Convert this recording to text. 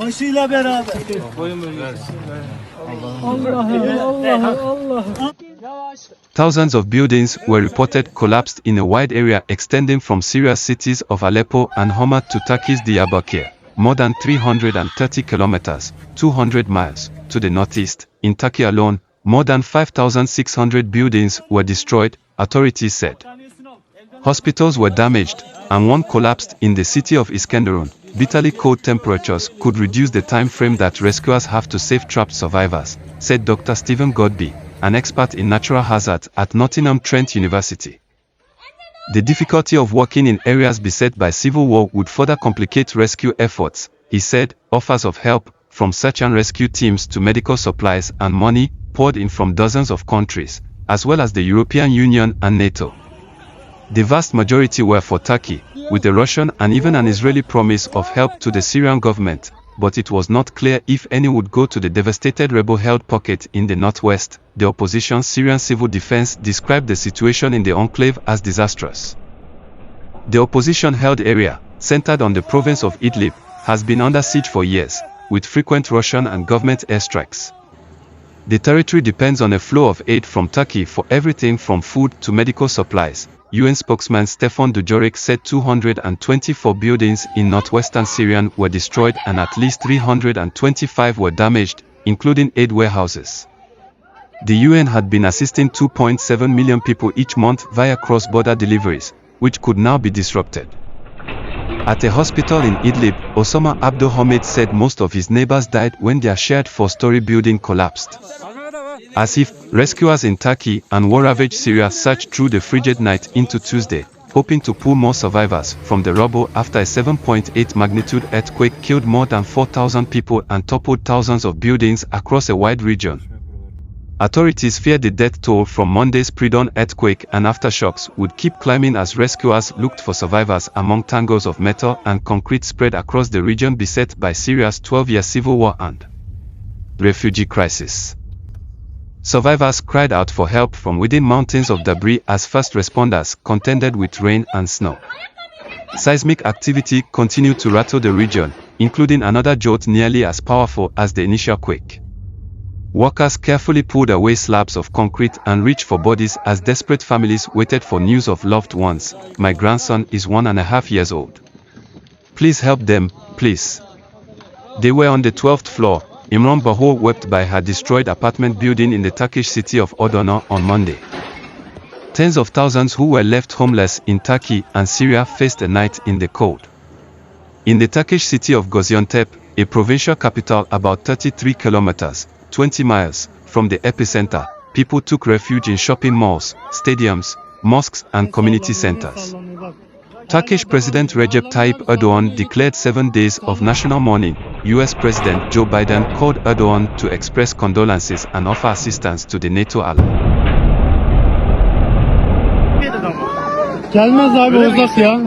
Başıyla beraber. Thousands of buildings were reported collapsed in a wide area extending from Syria's cities of Aleppo and Hama to Turkey's Diyarbakir, more than 330 kilometers, 200 miles, to the northeast. In Turkey alone, more than 5,600 buildings were destroyed, authorities said. Hospitals were damaged, and one collapsed in the city of Iskenderun. Bitterly cold temperatures could reduce the time frame that rescuers have to save trapped survivors, said Dr. Stephen Godby, an expert in natural hazards at Nottingham Trent University. The difficulty of working in areas beset by civil war would further complicate rescue efforts, he said. Offers of help, from search and rescue teams to medical supplies and money, poured in from dozens of countries, as well as the European Union and NATO. The vast majority were for Turkey, with a Russian and even an Israeli promise of help to the Syrian government, but it was not clear if any would go to the devastated rebel-held pocket in the northwest. The opposition's Syrian civil defense described the situation in the enclave as disastrous. The opposition-held area, centered on the province of Idlib, has been under siege for years, with frequent Russian and government airstrikes. The territory depends on a flow of aid from Turkey for everything from food to medical supplies. UN spokesman Stefan Dujarric said 224 buildings in northwestern Syria were destroyed and at least 325 were damaged, including aid warehouses. The UN had been assisting 2.7 million people each month via cross-border deliveries, which could now be disrupted. At a hospital in Idlib, Osama Abdul Hamid said most of his neighbors died when their shared four-story building collapsed. As if rescuers in Turkey and war-ravaged Syria searched through the frigid night into Tuesday, hoping to pull more survivors from the rubble after a 7.8 magnitude earthquake killed more than 4,000 people and toppled thousands of buildings across a wide region. Authorities fear the death toll from Monday's pre-dawn earthquake and aftershocks would keep climbing as rescuers looked for survivors among tangles of metal and concrete spread across the region beset by Syria's 12-year civil war and refugee crisis. Survivors cried out for help from within mountains of debris as first responders contended with rain and snow. Seismic activity continued to rattle the region, including another jolt nearly as powerful as the initial quake. Workers carefully pulled away slabs of concrete and reached for bodies as desperate families waited for news of loved ones. My grandson is 1.5 years old. Please help them, please. They were on the 12th floor. Imran Bahor wept by her destroyed apartment building in the Turkish city of Adana on Monday. Tens of thousands who were left homeless in Turkey and Syria faced a night in the cold. In the Turkish city of Gaziantep, a provincial capital about 33 kilometers, 20 miles, from the epicenter, people took refuge in shopping malls, stadiums, mosques and community centers. Turkish President Recep Tayyip Erdogan declared 7 days of national mourning. US President Joe Biden called Erdogan to express condolences and offer assistance to the NATO ally. Gelmez abi, uzak ya.